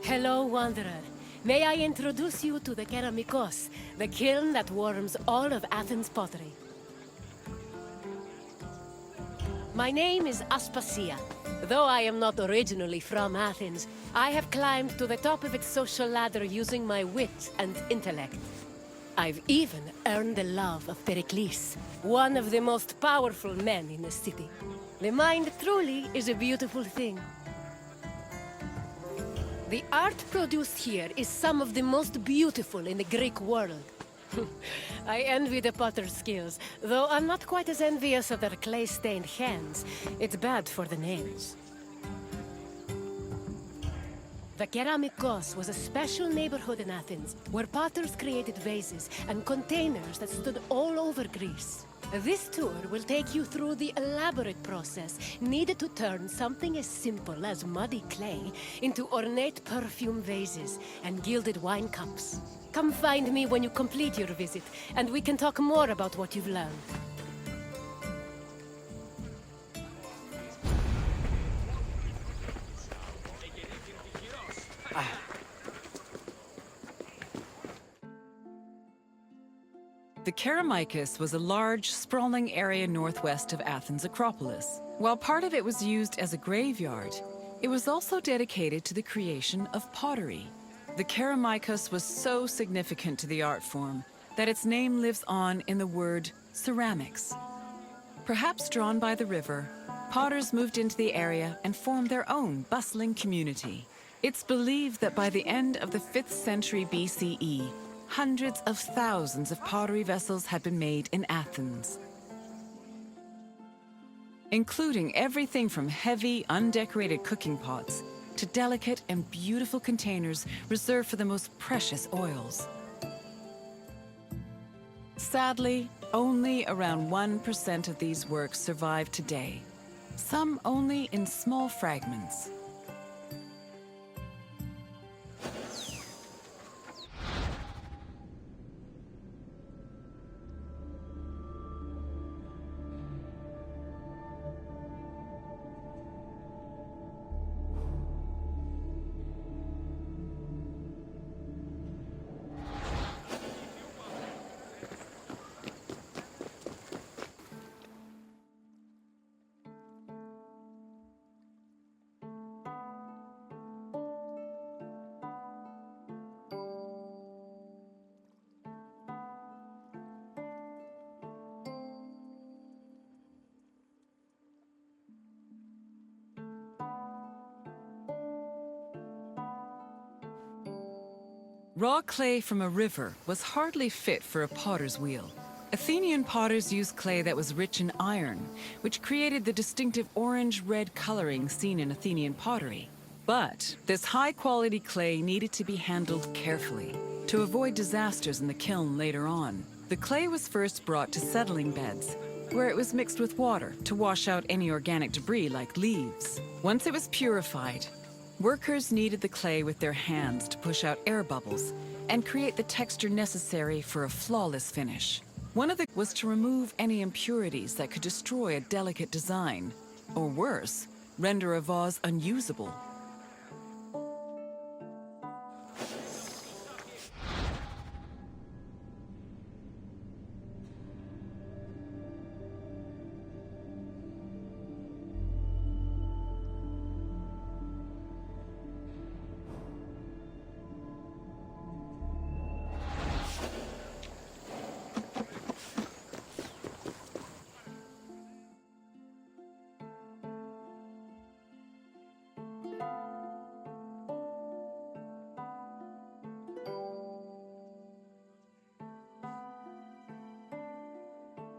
Hello, Wanderer. May I introduce you to the Kerameikos, the kiln that warms all of Athens' pottery. My name is Aspasia. Though I am not originally from Athens, I have climbed to the top of its social ladder using my wit and intellect. I've even earned the love of Pericles, one of the most powerful men in the city. The mind truly is a beautiful thing. The art produced here is some of the most beautiful in the Greek world. I envy the potter's skills, though I'm not quite as envious of their clay-stained hands. It's bad for the nails. The Kerameikos was a special neighborhood in Athens, where potters created vases and containers that stood all over Greece. This tour will take you through the elaborate process needed to turn something as simple as muddy clay into ornate perfume vases and gilded wine cups. Come find me when you complete your visit, and we can talk more about what you've learned. The Kerameikos was a large, sprawling area northwest of Athens' Acropolis. While part of it was used as a graveyard, it was also dedicated to the creation of pottery. The Kerameikos was so significant to the art form that its name lives on in the word ceramics. Perhaps drawn by the river, potters moved into the area and formed their own bustling community. It's believed that by the end of the 5th century BCE, hundreds of thousands of pottery vessels had been made in Athens, including everything from heavy, undecorated cooking pots to delicate and beautiful containers reserved for the most precious oils. Sadly, only around 1% of these works survive today, some only in small fragments. Raw clay from a river was hardly fit for a potter's wheel. Athenian potters used clay that was rich in iron, which created the distinctive orange-red coloring seen in Athenian pottery. But this high-quality clay needed to be handled carefully to avoid disasters in the kiln later on. The clay was first brought to settling beds, where it was mixed with water to wash out any organic debris like leaves. Once it was purified, workers kneaded the clay with their hands to push out air bubbles and create the texture necessary for a flawless finish. One of them was to remove any impurities that could destroy a delicate design, or worse, render a vase unusable.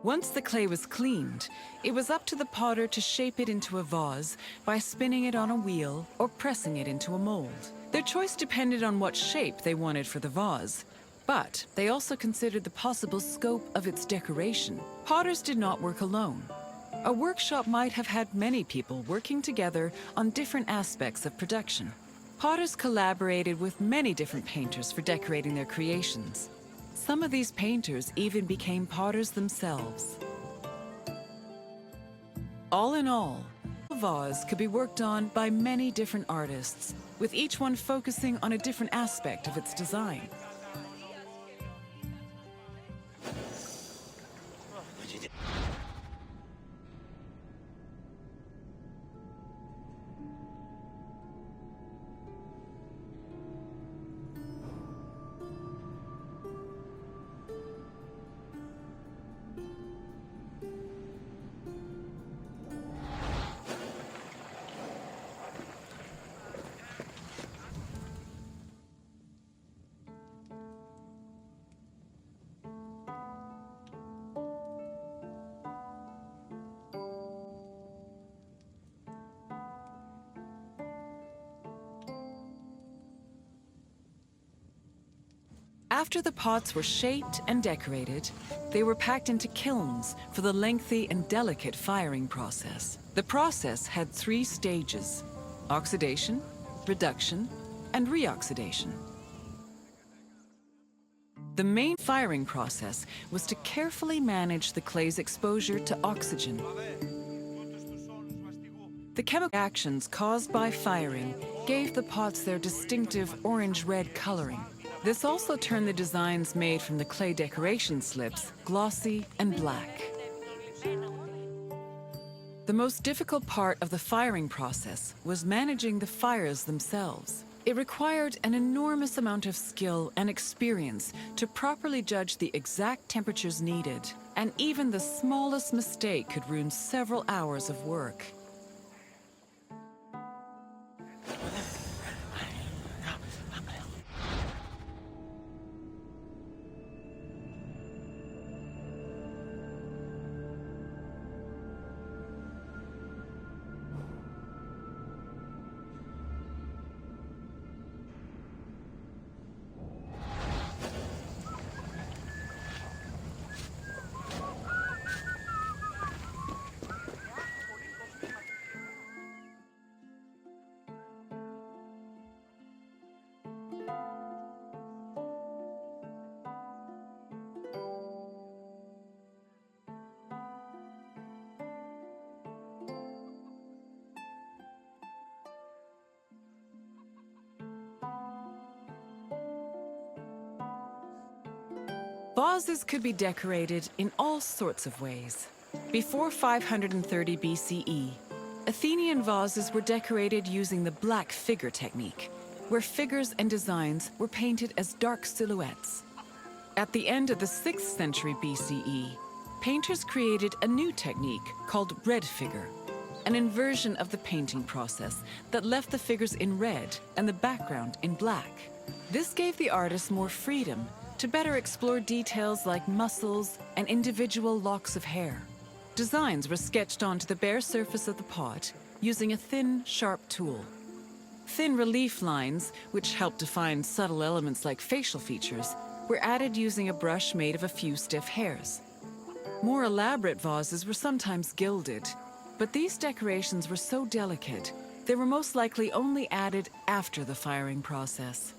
Once the clay was cleaned, it was up to the potter to shape it into a vase by spinning it on a wheel or pressing it into a mold. Their choice depended on what shape they wanted for the vase, but they also considered the possible scope of its decoration. Potters did not work alone. A workshop might have had many people working together on different aspects of production. Potters collaborated with many different painters for decorating their creations. Some of these painters even became potters themselves. All in all, a vase could be worked on by many different artists, with each one focusing on a different aspect of its design. After the pots were shaped and decorated, they were packed into kilns for the lengthy and delicate firing process. The process had 3 stages: oxidation, reduction, and reoxidation. The main firing process was to carefully manage the clay's exposure to oxygen. The chemical actions caused by firing gave the pots their distinctive orange-red coloring. This also turned the designs made from the clay decoration slips glossy and black. The most difficult part of the firing process was managing the fires themselves. It required an enormous amount of skill and experience to properly judge the exact temperatures needed, and even the smallest mistake could ruin several hours of work. Vases could be decorated in all sorts of ways. Before 530 BCE, Athenian vases were decorated using the black figure technique, where figures and designs were painted as dark silhouettes. At the end of the 6th century BCE, painters created a new technique called red figure, an inversion of the painting process that left the figures in red and the background in black. This gave the artist more freedom to better explore details like muscles and individual locks of hair. Designs were sketched onto the bare surface of the pot using a thin, sharp tool. Thin relief lines, which helped define subtle elements like facial features, were added using a brush made of a few stiff hairs. More elaborate vases were sometimes gilded, but these decorations were so delicate, they were most likely only added after the firing process.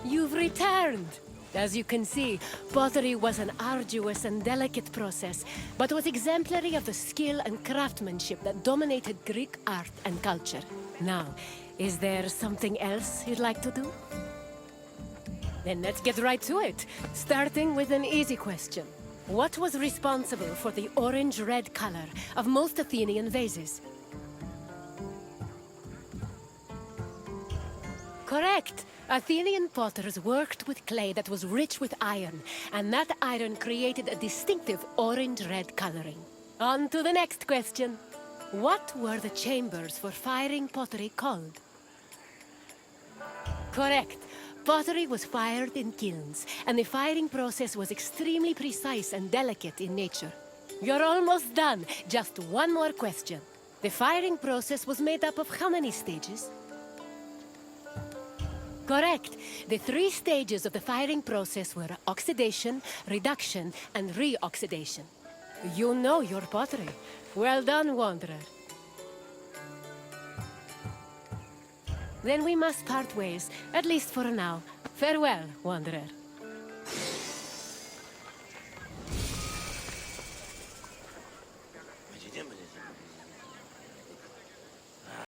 You've returned! As you can see, pottery was an arduous and delicate process, but was exemplary of the skill and craftsmanship that dominated Greek art and culture. Now, is there something else you'd like to do? Then let's get right to it, starting with an easy question. What was responsible for the orange-red color of most Athenian vases? Correct! Athenian potters worked with clay that was rich with iron, and that iron created a distinctive orange-red coloring. On to the next question. What were the chambers for firing pottery called? Correct. Pottery was fired in kilns, and the firing process was extremely precise and delicate in nature. You're almost done. Just one more question. The firing process was made up of how many stages? Correct. The three stages of the firing process were oxidation, reduction, and re-oxidation. You know your pottery. Well done, Wanderer. Then we must part ways, at least for now. Farewell, Wanderer.